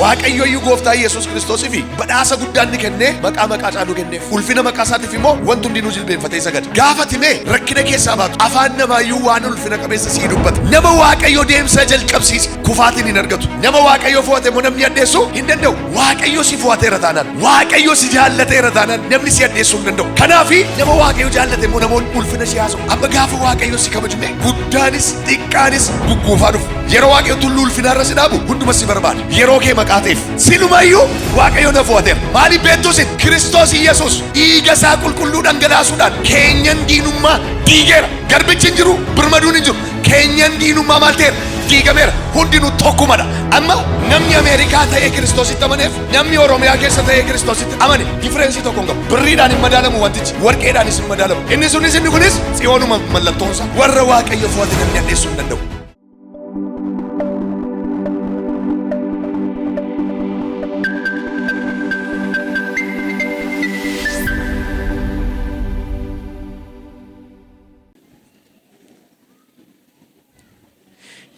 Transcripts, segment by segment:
waaqayyo iyyuu gooftaa Yesuus Kiristoos fi badhaasa guddaan ni kenne maqaa caalu kenneef ulfina maqaa isaatiif immoo wanti hundinuu jilbeenfatee sagada. Gaafatime rakkina keessaa baatu afaan namaayyuu waan ulfina qabeessa sii dubbata. Nama waaqayyo deemsa jalqabsiise kufaatiin hin argatu. Nama waaqayyo fo'ate immoo namni addeessuu hin danda'u. Waaqayyo si fo'ateera taanaan, waaqayyo si jaallateera taanaan namni si addeessuu hin danda'u. Kanaafi nama waaqayyo jaallate immoo namoonni ulfina si haasa'u. Amma gaafa waaqayyo si kabajume guddaanis xiqqaanis gugguufaa dhufu. Yeroo waaqayyo tulluu ulfinaarra si dhaabu hunduma si barbaada. Yeroo kee maqaateef silumayyuu waaqayyo na fo'ateera. Maaliif beektuusin Kiristoos Yesuus dhiiga isaa qulqulluu dhangalaasuudhaan keenyan diinummaa diigeera. Garbichi hin jiru, birmaduun hin jiru. Keenyan diinummaa maal ta'eera? Diigameera. Hundinuu tokkumadha. Amma namni Ameerikaa ta'ee Kiristoositti amaneef namni Oromiyaa keessa ta'ee Kiristoositti amane difereensii tokko hin qabu. Birriidhaan hin madaalamu wantichi, warqeedhaanis hin madaalamu. Inni sunis inni kunis tsiyoonuma mallattoonsa. Warra waaqayyo fo'ate namni addeessuu hin danda'u.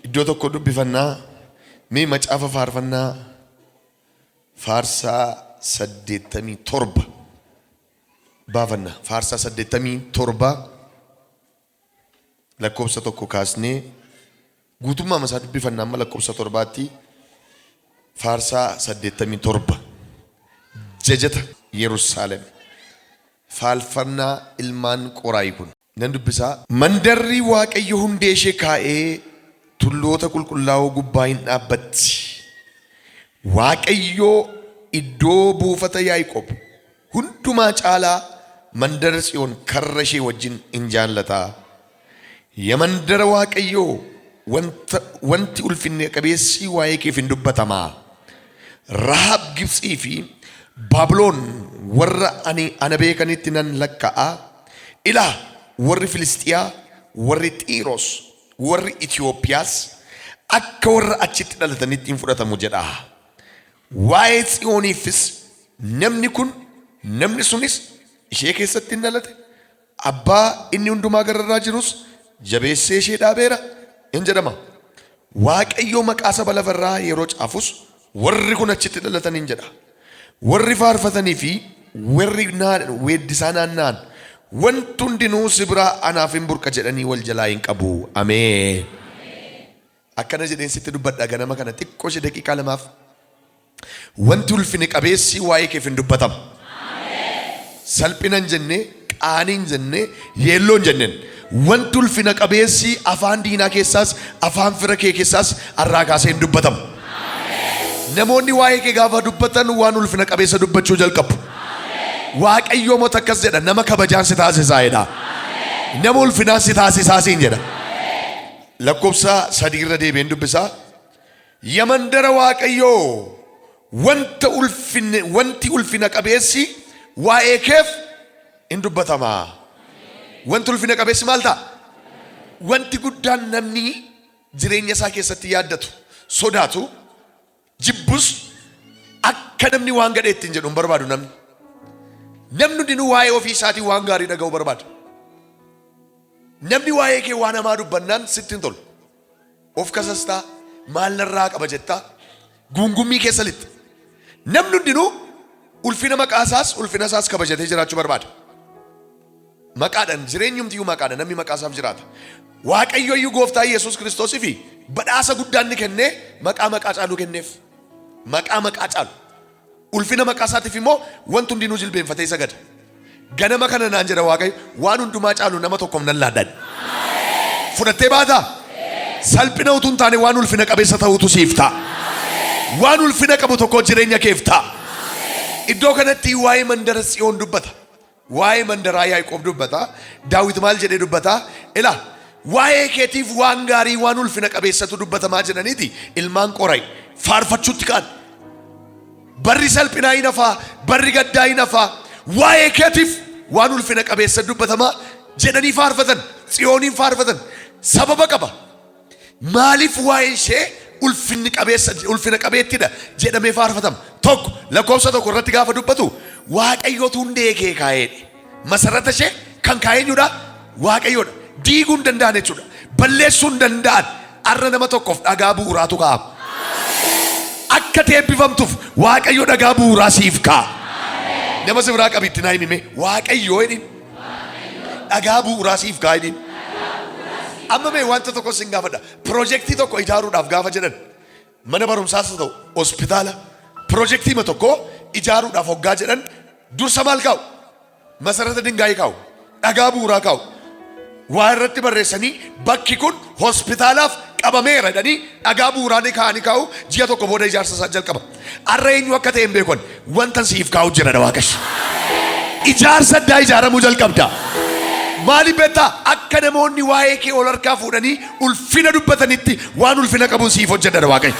Iddoo tokko dubbifannaa mee macaafa faarfannaa faarsaa 87 baafannaa faarsaa 87 lakkoofsa tokko kaasnee guutummaa masaa dubbifannaa amma lakkoofsa 7tti faarsaa 87 jajata Yerusaalem faarfannaa ilmaan Qoraayii kun nan dubbisaa. Mandarri waaqayyo hundee ishee kaa'ee tulloota qulqullaa'oo gubbaa hin dhaabbatti. Waaqayyo iddoo buufata Yaaqoob hundumaa caalaa mandara Tsiyoon karra ishee wajjin in jaallataa. Ya mandara waaqayyoo wanti ulfinne qabeessi waa'ee keef hin dubbatamaa. Rahaab Gibxii fi Baabiloon warra ana beekanitti nan lakka'a. Ilaa warri Filistiyaa, warri Xiiroos, warri Itoophiyaas akka warra achitti dhalatanitti hin fudhatamu jedha. Waa'ee Tsiyooniifis namni kun namni sunis ishee keessatti hin dhalate. Abbaa inni hundumaa gararraa jirus jabeessee ishee dhaabeera hin jedhama. Waaqayyo maqaa saba lafarraa yeroo caafus warri kun achitti dhalatan hin jedha. Warri faarfatanii fi warri weeddisaa naanna'an wanti hundinuu si biraa anaaf hin burqa jedhanii wal jalaa hin qabu. Ameen. Akkana jedheen sitti dubbadha ganama kana xiqqoo ishee daqiiqaa lamaaf. Wanti ulfine qabeessi waa'ee keef hin dubbatamu. Salphina hin jenne, qaanii hin jenne, yeelloo hin jenneen. Wanti ulfina qabeessi afaan diinaa keessaas afaan fira kee keessaas har'aa kaasee hin dubbatamu. Namoonni waa'ee kee gaafa dubbatan waan ulfina qabeessa dubbachuu jalqabu. Waaqayyo moo takkas jedha nama kabajaan si taasisaa jedha. Nama ulfinaan si taasisaa siin jedha. Lakkoofsa 3 irra deebi'een dubbisaa. Ya mandara waaqayyoo wanti ulfina qabeessi waa'ee keef hin dubbatamaa. Wanti ulfina qabeessi maal ta'a? Wanti guddaan namni jireenya isaa keessatti yaaddatu, sodaatu, jibbus akka namni waan gadheetti hin jedhu hin barbaadu namni. Namni hundinuu waa'ee ofii isaatii waan gaarii dhaga'uu barbaada. Namni waa'ee kee waan hamaa dubbannaan sitti hin tolu. Of kasastaa maal narraa qaba jettaa guungummii keessa lixxa. Namni hundinuu ulfina maqaa isaas ulfina isaas kabajatee jiraachuu barbaada. Maqaadhaan jireenyumtiyyuu maqaadhaan namni maqaa isaaf jiraata. Waaqayyo iyyuu gooftaa Yesuus Kiristoosii fi badhaasa guddaan ni kennee maqaa caalu kenneef. Maqaa caalu. Ulfina maqaa isaatiif immoo wanti hundinuu jilbeenfatee sagada. Ganama kana naan jedha Waaqayyo waan hundumaa caalu nama tokkoof nan laaddan. Fudhattee baataa? Salphina utuu hin taane waan ulfina qabeessa ta'utu siif ta'a. Waan ulfina qabu tokko jireenya keef ta'a. Iddoo kanatti waa'ee mandara Tsiyoon dubbata. Waa'ee mandaraa Yaaqoob dubbata. Daawit maal jedhee dubbata? Ilaa waa'ee keetiif waan gaarii waan ulfina qabeessatu dubbatamaa jedhaniiti ilmaan Qoraayii faarfachuutti ka'an. Barri salphinaa hin hafaa, barri gaddaa hin hafaa. Waa'ee keetiif waan ulfina qabeessa dubbatamaa jedhanii faarfatan. Tsiyooniin faarfatan. Sababa qaba. Maaliif waa'ee ishee ulfina qabeettidha jedhamee faarfatama? Tokko lakkoofsa tokko irratti gaafa dubbatu Waaqayyootu hundee kee kaa'eedha. Masarata ishee kan kaa'eenyudha Waaqayyoodha. Diiguu hin danda'an jechuudha. Balleessuu hin danda'an. Arra nama tokkoof dhagaa bu'uuraatu kaa'ama. akka teebbifamtuuf waaqayyo dhagaa bu'uuraa siif kaa. Nama si biraa qabitti naa himime waaqayyo jedhin dhagaa bu'uuraa siif kaa jedhin. Amma mee wanta tokko sin gaafadha. Piroojeektii tokko ijaaruudhaaf gaafa jedhan mana barumsaas haa ta'u hospitaala piroojeektii tokko ijaaruudhaaf hoggaa jedhan dursa maal kaa'u? Masarata dingaayii kaa'u, dhagaa bu'uuraa kaa'u. Waa irratti barreessanii bakki kun hospitaalaaf qabameera jedhanii dhagaa bu'uuraa ni kaa'anii kaa'u. Ji'a tokko booda ijaarsa isaa jalqaba. Har'a eenyu akka ta'e hin beekon wanta siif kaa'u jira Waaqayyo. Ijaarsa addaa ijaaramuu jalqabda. Maaliif beektaa? Akka namoonni waa'ee kee ol harkaa fuudhanii ulfina dubbatanitti waan ulfina qabuun siif hojjedha Waaqayyo.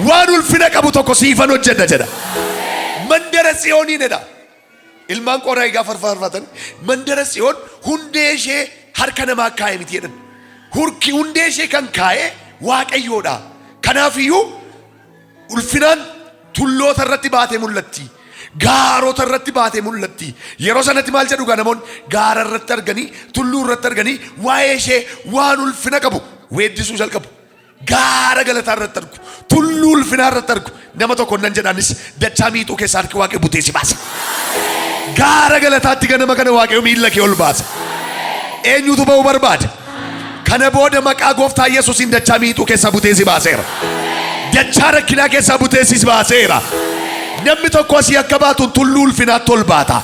Waan ulfina qabu tokko siifan hojjedha jedha. Mandara Tsiyooniin jedha. Ilmaan Qoraa gaafa farfaatan mandara Tsiyoon hundee ishee harka namaa kaa'e miti jedhan. Hundee ishee kan kaa'e Waaqayyoodha. Kanaafiyyuu ulfinaan tulloota irratti baatee mul'atti. Gaarota irratti baatee mul'atti. Yeroo sanatti maal jedhu namoonni gaara irratti arganii tulluu irratti arganii waa'ee ishee waan ulfina qabu weeddisuu jalqabu. Gaara galataa irratti argu, tulluu ulfinaa irratti argu. Nama tokko nan jedhaanis dachaa miixuu keessaa harki Waaqayyo butee si baasa. Gaara galataatti ganama kana Waaqayyo miilla kee ol baasa. Eenyutu ba'uu barbaada? Kana booda maqaa Gooftaa Yesuusiin dachaa miixuu keessaa butee si baaseera. Dachaa rakkinaa keessaa butee si baaseera. Namni tokko asii akka baatuun tulluu ulfinaatti ol baata.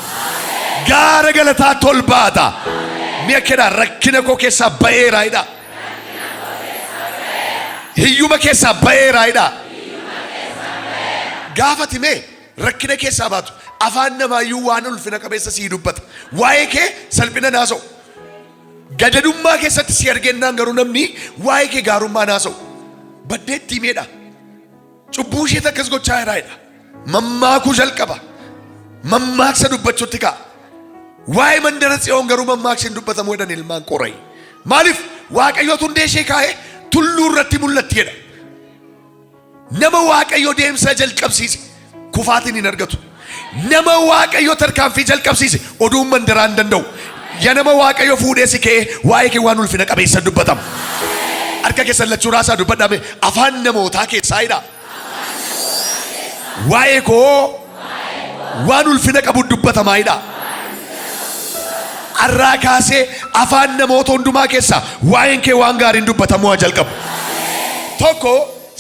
Gaara galataatti ol baata. Mi'a kedhaa rakkina koo keessaa ba'eera jedha. Hiyyuma keessaa ba'eera jedha. Gaafati mee rakkina keessaa baatu afaan namaayyuu waan ulfina qabeessa sii dubbata. Waa'ee kee salphina naasa'u. Gadadummaa keessatti si argennaan garuu namni waa'ee kee gaarummaa naasa'u. Baddeetti himeedha. Cubbuu ishee akkas gochaa jira jedha. Mammaakuu jalqaba. Mammaaksa dubbachuutti ka'a. Waa'ee mandara Tsiyoon garuu mammaaksa hin dubbatamu jedhan ilmaan Qoraa. Maaliif? Waaqayyootu hundee ishee kaa'e tulluu irratti mul'atti jedha. Nama Waaqayyo deemsa jalqabsiise kufaatiin hin argatu. Nama Waaqayyo tarkaanfii jalqabsiise oduun mandaraa hin danda'u. Ya nama Waaqayyo fuudhee si ka'ee waa'ee kee waan ulfina qabeessa dubbatama. Harka keessan lachuu raasaa dubbadhame afaan namootaa keessaa jedha. Waa'ee koo waan ulfina qabu dubbatamaa jedha. Arraa kaasee afaan namoota hundumaa keessaa waa'een kee waan gaariin dubbatamu haa jalqabu. Tokko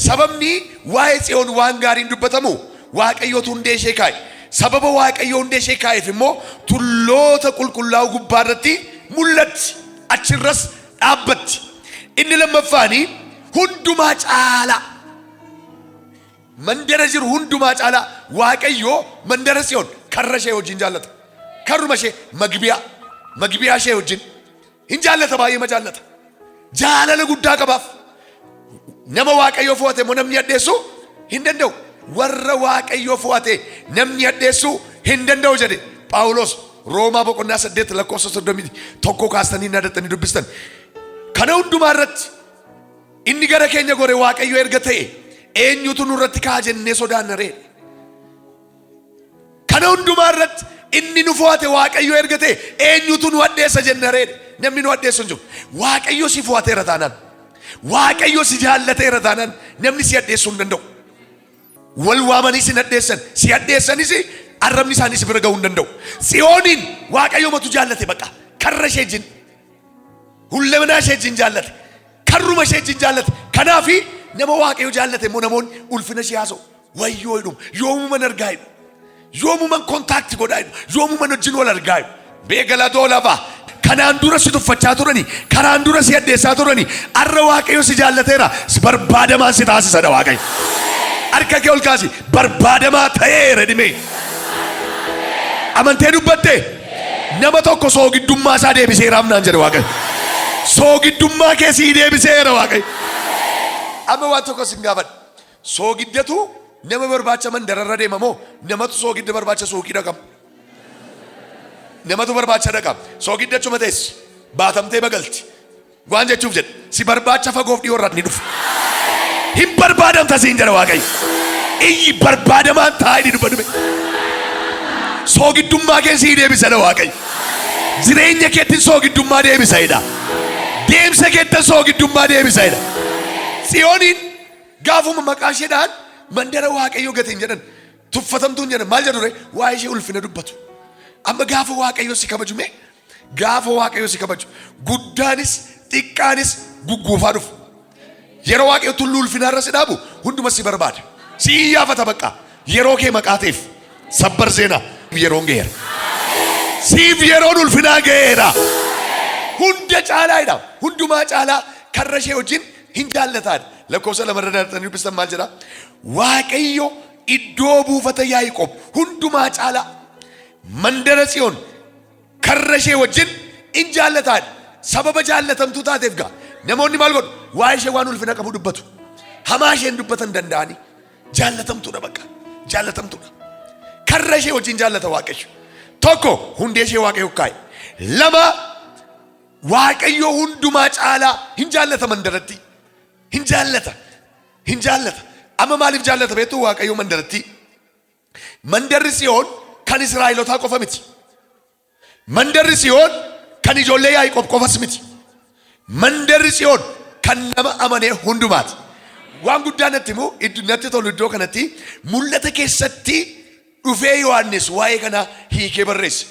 sababni waa'ee Tsiyoon waan gaariin dubbatamu Waaqayyootu hundee ishee kaa'e. Sababa Waaqayyo hundee ishee kaa'eef immoo tulloota qulqullaa'oo gubbaa irratti mul'atti. Achirras dhaabbatti. Inni lammaffaanii hundumaa caalaa. Mandara jiru hundumaa caalaa Waaqayyo mandara Tsiyoon karra ishee wajjin jaallata. Karruma ishee magbiyaa ishee wajjin hin jaallata, baay'ee ma jaallata. Jaalala guddaa qabaaf. Nama Waaqayyo fo'ate immoo namni addeessu hin danda'u. Warra Waaqayyo fo'ate namni addeessu hin danda'u jedhe Phaawulos Roomaa boqonnaa 8 lakkoofsa 31 kaastanii naadattanii dubbistan. Kana hundumaa irratti inni gara keenya gore Waaqayyo erga ta'e eenyutu nurratti ka'a jennee sodaanna ree? Kana hundumaa irratti inni nu fo'ate Waaqayyo erga ta'e eenyutu nu addeessa jenna ree? Namni nu addeessu hin jiru. Waaqayyo si fo'ateera taanaan, Waaqayyo si jaallateera taanaan namni si addeessuu hin danda'u. Wal waamanii si addeessan, si addeessanis arrabni isaanii si bira ga'uu hin danda'u. Tsiyooniin Waaqayyo matu jaallate baqa. Karra ishee wajjin, hullumaa ishee wajjin jaallate, karruma ishee wajjin jaallate. Kanaafi nama Waaqayyo jaallate immoo namoonni ulfina ishee haasa'u. Wayyoo jedhu yoomuman argaa jedhu, yoomuman kontaakti godhaa jedhu, yoomuman wajjin wal argaa jedhu. Beekala doolabaa. Kanaan dura si tuffachaa turani, kanaan dura si addeessaa turani. Arra Waaqayyo si jaallateera, si barbaadamaan si taasisadha Waaqayyo. Harka kee ol kaasi, barbaadamaa ta'eera dhimee. Amantee dubbatte nama tokko soogiddummaa isaa deebiseeraaf naan jedhe Waaqayyo. Soogiddummaa kee sii deebiseera Waaqayyo. Amma waan tokko sin gaafadha. Soogiddatu nama barbaacha mandararra deema moo namatu soogidda barbaacha suuqii dhaqama? Namatu barbaacha dhaqama. Soogiddachuma teessi baatamtee bagalti. Waan jechuuf jedhe si barbaacha fagoof dhiyoorraa ni dhufa. Hin barbaadamta siin jedha Waaqayyo. Iyyi barbaadamaan taa'ee dubba. Soogiddummaa kee sii deebisadha Waaqayyo. Jireenya keetti soogiddummaa deebisadha. Deemsa keetti soogiddummaa deebisadha. Tsiyooniin gaafuma maqaa isheedhaan mandara waaqayyoo gatiin jedhan tuffatamtuun jedhan maal jedhu waa'ee ishee ulfina dubbatu. Amma gaafa waaqayyoo si kabaju mee gaafa waaqayyoo si kabaju guddaanis xiqqaanis gugguufaa dhufu. Yeroo waaqayyoo tulluu ulfinaa irra si dhaabu hunduma si barbaada. Si iyyaafata bakka yeroo kee maqaateef sabbar seenaa yeroon ga'eera. Siif yeroon ulfinaa ga'eera. Hunda caalaa jedha. Hundumaa caalaa karra ishee wajjin hin jaallataadha. Lakkoofsa lamarra darbatanii dubbistan maal jedha? Waaqayyo iddoo buufata Yaaqoob hundumaa caalaa mandara Tsiyoon karra ishee wajjin hin jaallataadha. Sababa jaallatamtuu taateef gaa namoonni maal godhu? Waa'ee ishee waan ulfina qabu dubbatu. Hamaa isheen dubbatan danda'anii jaallatamtuudha bakka jaallatamtuudha. Karra ishee wajjin jaallata Waaqayyo. Tokko hundee ishee Waaqayyo kaa'e. Lama waaqayyo hundumaa caalaa hin jaallata mandaratti. Hin jaallata. Amma maaliif jaallata beektu waaqayyo mandaratti? Mandarri Tsiyoon kan Israa'elootaa qofa miti. Mandarri Tsiyoon kan ijoollee Yaaqoob qofas miti. Mandarri Tsiyoon kan nama amanee hundumaati. Waan guddaa natti immoo natti tolu iddoo kanatti mul'ata keessatti dhufee Yohaannis waa'ee kana hiikee barreesse.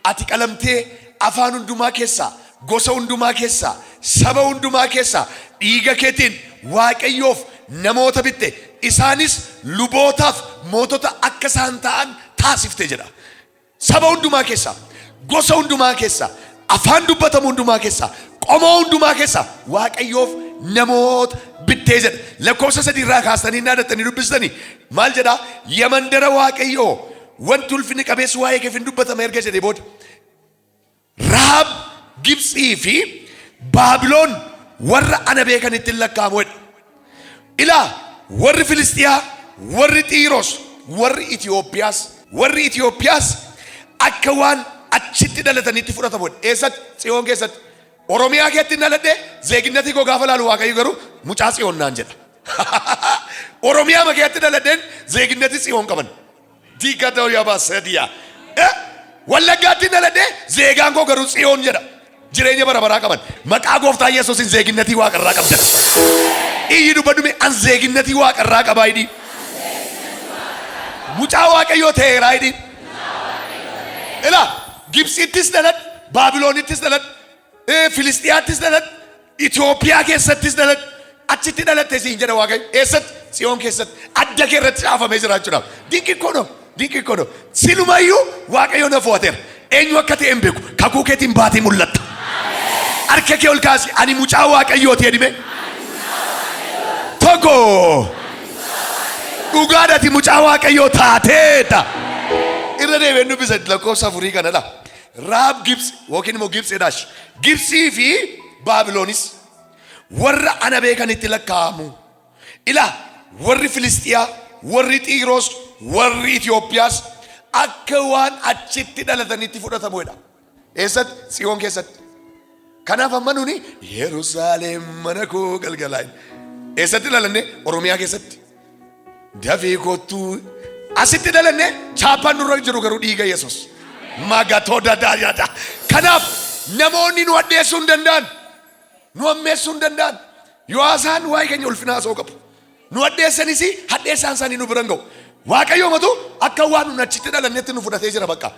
Ati qalamtee afaan hundumaa keessaa gosa hundumaa keessaa saba hundumaa keessaa dhiiga keetiin waaqayyoof namoota bitte isaanis lubootaaf mootota akka isaan ta'an taasifte jedha. Saba hundumaa keessaa gosa hundumaa keessaa afaan dubbatamu hundumaa keessaa qomoo hundumaa keessaa waaqayyoof namoota bittee jedha. Lakkoofsa 3 irraa kaastanii naadatanii dubbistanii maal jedha? Yamandara waaqayyoo wanti ulfinni qabeessi waa'ee keef hin dubbatame erga jedhee booda Rahaab Gibxii fi Baabiloon warra ana beekan ittiin lakkaa'amoodha. Ilaa warri Filistiyaa, warri Xiiroos, warri Itoophiyaas akka waan achitti dhalataniitti fudhatamoodha. Eessatti? Tsiyoon keessatti. Oromiyaa keetti dhaladhe zeeginnatii koo gaafa laalu waaqayyo garuu mucaa Tsiyoon naan jedha. Oromiyaa makeetti dhaladheen zeeginnatii Tsiyoon qaban. Diika ta'uu yaabaa sadiyaa. Wallaggaatti dhaladhe zeegaan koo garuu Tsiyoon jedha. Jireenya bara baraa qaban. Maqaa gooftaa Yesuusin zeeginnatii waaqarraa qabdan. Iyyi dubbadhume an zeeginnatii waaqarraa qabaa hidhi. Mucaa waaqayyoo ta'eeraa hidhi. Ilaa Gibxittis dhaladhe, Baabiloonittis dhaladhe, Filistiyaattis dhaladhe, Itoophiyaa keessattis dhaladhe. Achitti dhalatte siin jedha waaqayyo. Eessatti? Tsiyoon keessatti. Adda kee irratti caafamee jiraachuudhaaf. Dinqi kono. Silumayyuu waaqayyo na fo'ateera. Eenyu akka ta'e hin beeku. Kakuu keetiin baatee mul'atta. Harka kee ol kaasi. Ani mucaa waaqayyooti jedhime. Tokko. Dhugaadhaati mucaa waaqayyoo taateeta. Irra deebiin dubbisa lakkoofsa 4 kanadha. Rahaab Gibxi yookiin immoo Gibxidhaash. Gibxii fi Baabiloonis warra ana beekan itti lakkaa'amu. Ilaa warri Filistiyaa, warri Xiiroos, warri Itoophiyaas akka waan achitti dhalataniitti fudhatamoodha. Eessatti? Tsiyoon keessatti. Kanaaf amma nuni Yerusaalem mana koo galgalaa. Eessatti dhalanne? Oromiyaa keessatti. Dafii kottuu asitti dhalanne chaappaan nurra jiru garuu dhiiga Yesuus. Magatoo dadaadha. Kanaaf namoonni nu addeessuu hin danda'an. Nu ammeessuu hin danda'an. Yoo haasaan waa'ee keenya ulfina haasa'uu qabu. Nu addeessanis hadheessaan isaanii nu biran ga'u. Waaqayyo matu akka waan nun achitti dhalannetti nu fudhatee jira bakka.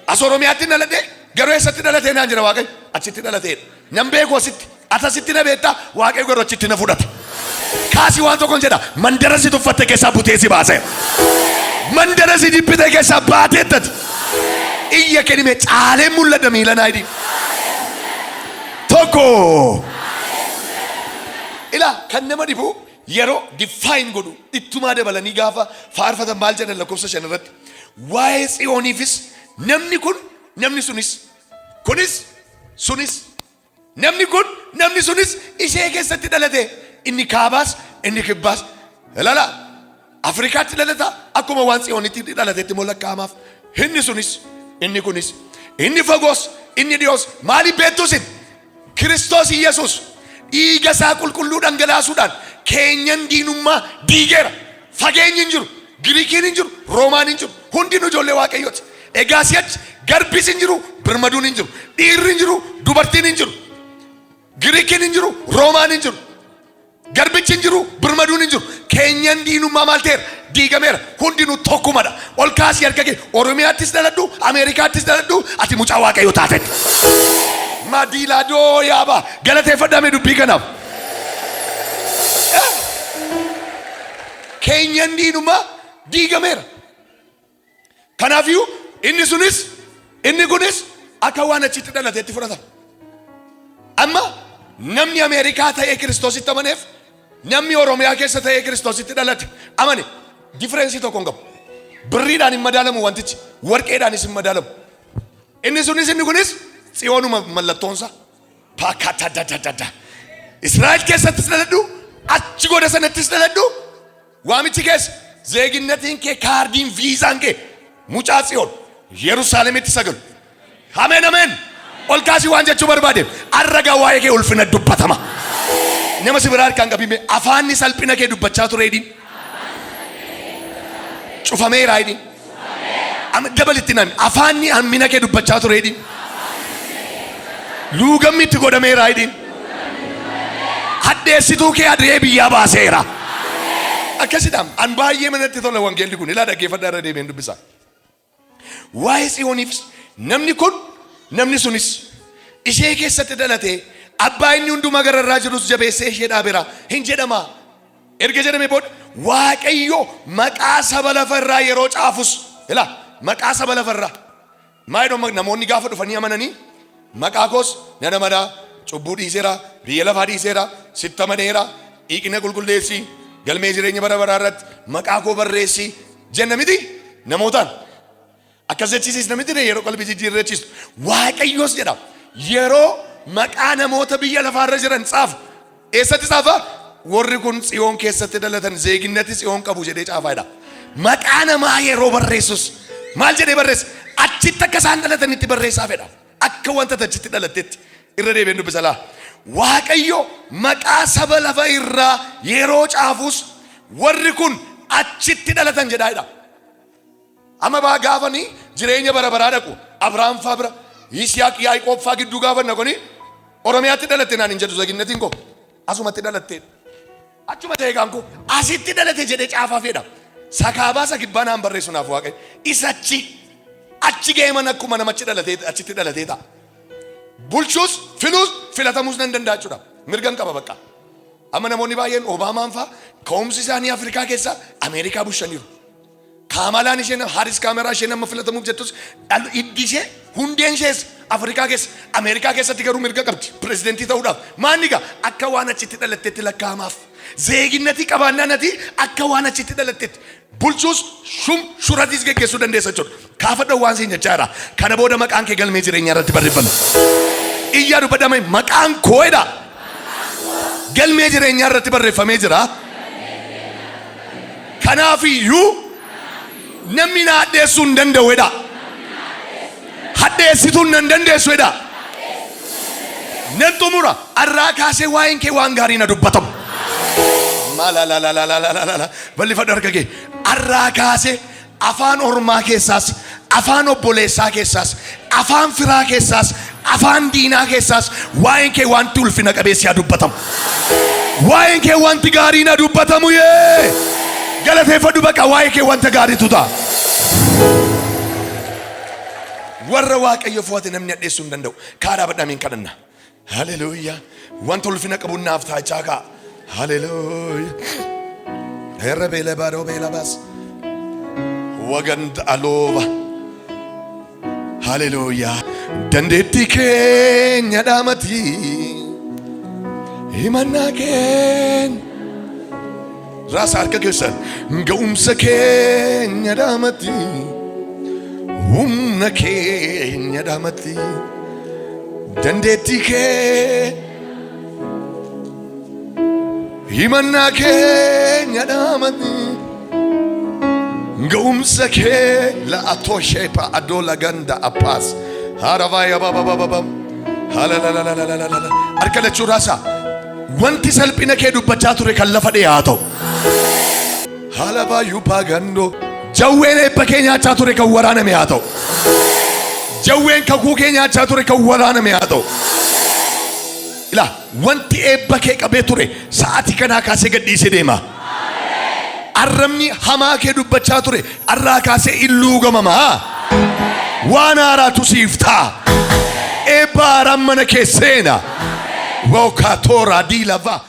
As Oromiyaatti dhaladhe garuu eessatti dhalatee naan jira waaqayyo. Achitti dhalateedha. Nan beeku asitti. Atasitti na beektaa waaqayyo garuu achitti na fudhata. Kaasi waan tokkoon jedha mandara si tuffatte keessaa butee si baase. Mandara si jibbite keessaa baateettati. Iyya kennime caalee mul'ata miilanaa hidhi. Tokko. Ilaa kan nama dhibu yeroo define godhu ittumaa dabalanii gaafa faarfatan maal jedhan lakkoofsa 5 irratti. Waa'ee Tsiyooniifis namni kun namni sunis namni kun namni sunis ishee keessatti dhalate. Inni kaabaas inni kibbaas ilala Afrikaatti dhalata akkuma waan Tsiyoonitti dhalatetti immoo lakkaa'amaaf. Inni sunis inni kunis inni fagoos inni dhiyoos maaliif beektuusin? Kiristoos Yesuus dhiiga isaa qulqulluu dhangalaasuudhaan keenyan diinummaa diigeera. Fageenyi hin jiru, Giriikiin hin jiru, Roomaan hin jiru, hundinuu ijoollee waaqayyooti. Egaa si'achi garbis hin jiru, birmaduun hin jiru, dhiirri hin jiru, dubartiin hin jiru, Giriikiin hin jiru, Roomaan hin jiru, Garbichi hin jiru, birmaduun hin jiru. Keenyan diinummaa maal ta'eera? Diigameera. Hundinuu tokkumadha. Ol kaasii harka kee Oromiyaattis dhaladhu, Ameerikaattis dhaladhu, ati mucaa waaqayyoo taatetti. Madiilaadoo yaaba galateeffadhaame dubbii kanaaf. Keenyan diinummaa diigameera. Kanaafiyyuu inni kunis akka waan achitti dhalateetti fudhatama. Amma namni Ameerikaa ta'ee Kiristoositti amaneef namni Oromiyaa keessa ta'ee Kiristoositti dhalate amane differensii tokko hin qabu. Birriidhaan hin madaalamu wantichi, warqeedhaanis hin madaalamu. Inni kunis tsiyoonuma mallattoonsa paakata dadadada. Israa'el keessattis dhaladhu, achi goda sanattis dhaladhu. Waamichi keessa zeeginnatiin kee kaardiin viizaan kee mucaa tsiyoon Yerusaalemitti sagalu. Ameen ameen. Ol kaasii waan jechuu barbaade arragaa waa'ee kee ulfina dubbatama. Nama si biraa harkaan qabime afaanni salphina kee dubbachaa ture jedhiin. Cufameera jedhiin. Dabalitti nami afaanni hammina kee dubbachaa ture jedhiin. Luugamni itti godhameera jedhiin. Haddeessituu kee adree biyyaa baaseera. Akkasidhaan an baay'ee manatti tola wangeelli kun ilaa dhaggeeffadhaa irra deemeen dubbisaa. Waa'ee Tsiyooniif namni sunis ishee keessatti dhalate abbaa inni hundumaa gararraa jirus jabeessee ishee dhaabeera hin jedhama. Erga jedhame booda waaqayyo maqaa saba lafarraa yeroo caafus ilaa maqaa saba lafarraa maayidoo namoonni gaafa dhufanii amananii maqaa koos nana madaa cubbuu dhiiseera biyya lafaa dhiiseera sitti amaneera dhiiqina qulqulleessi galmee jireenya bara baraa irratti maqaa koo barreessi jenna miti namootaan. Akkas jechiisis namatti yeroo qalbii jijjiirrachiistu waaqayyoos jedha yeroo maqaa namoota biyya lafaarra jiran caafu eessatti caafa? Warri kun Tsiyoon keessatti dhalatan zeeginnati Tsiyoon qabu jedhee caafaadha. Maqaa namaa yeroo barreessus maal jedhee barreessa? Achitti akka isaan dhalatanitti barreessaa fedha. Akka wanta achitti dhalattetti irra deebiin dubbisa laa. Waaqayyo maqaa saba lafa irraa yeroo caafus warri kun achitti dhalatan jedhaadha. Amma baa gaafanii jireenya bara baraa dhaqu Abrahaam faa bira Yisihaaq Yaaqoob faa gidduu gaafanna kuni Oromiyaatti dhalatte naan hin jedhu zeeginnatiin koo asumatti dhalatte achuma ta'e gaanku asitti dhalate jedhee caafaa fedha. Sakaabaa sakibbaa naan barreessu naaf waaqayyo isa achi geeman akkuma namachi dhalatee achitti dhalatee ta'a. Bulchuus filatamuus nan danda'a jechuudha. Mirgan qaba bakka. Amma namoonni baay'een Obaamaan faa ka'umsi isaanii Afrikaa keessaa Ameerikaa bulchaniiru. Kamalaan isheen Haris kaameraa isheen amma filatamuuf jettus iddi ishee hundeen ishees Afrikaa keessa Ameerikaa keessatti garuu mirga qabdi pirezidentii ta'uudhaaf. Maanni gaa akka waan achitti dhalatteetti lakkaa'amaaf. Zeeginnati qabaannaan ati akka waan achitti dhalatteetti bulchuus shuratiis geggeessuu dandeessa jechuudha. Kaafadha waan siin jechaa jira. Kana booda maqaan kee galmee jireenyaa irratti barreeffama. Iyyaa dubbadhamee maqaan koo'edha. Galmee jireenyaa irratti barreeffamee jira. Kanaafiyyuu namni na hadheessuu hin danda'uudha. Hadheessituun nan dandeessuudha. Nan xumura arraa kaasee waa'een kee waan gaarii na dubbatamu. Bal'ifadhu harka kee. Arraa kaasee afaan ormaa keessaas, afaan obboleessaa keessaas, afaan firaa keessaas, afaan diinaa keessaas waa'een kee wanti ulfina qabeessi haa dubbatamu. Waa'een kee wanti gaarii na dubbatamu yee. Galateeffadhu bakka waa'ee kee wanta gaariitu ta'a. Warra waaqayyo fuute namni hadheessuu hin danda'u. Kaadhaa badhaamiin kadhanna. Haleluuyaa. Wanta ulfina qabu naaf taachaa kaa. Haleluuyaa. Herra beela baadoo beela baas. Waganda alooba. Haleluuyaa. Dandeettii keenya dhaamati. Himannaa keenya. Raasa harka keessan ga'umsa keenya dhaamati. Humna keenya dhaamati. Dandeettii keenya. Himannaa keenya dhaamati. Ga'umsa kee la atoshepa adola ganda apas. Haravaya babababam. Halalalalalalalala. Harka lachuu raasa. Wanti salphina kee dubbachaa ture kan lafa dhiyaa ta'u. Halabaayuu paagandoo. Jawween eebba kee nyaachaa ture kan waraaname haa ta'u. Jawween kakuu kee nyaachaa ture kan waraaname haa ta'u. ila wanti eebba kee qabee ture sa'aatii kanaa kaasee gadhiisee deema. Arrabni hamaa kee dubbachaa ture arraa kaasee illuu gamama. Waan haaraatu siif ta'a. Eebba haaraan mana kee seena. Wookaa tooraa diilava.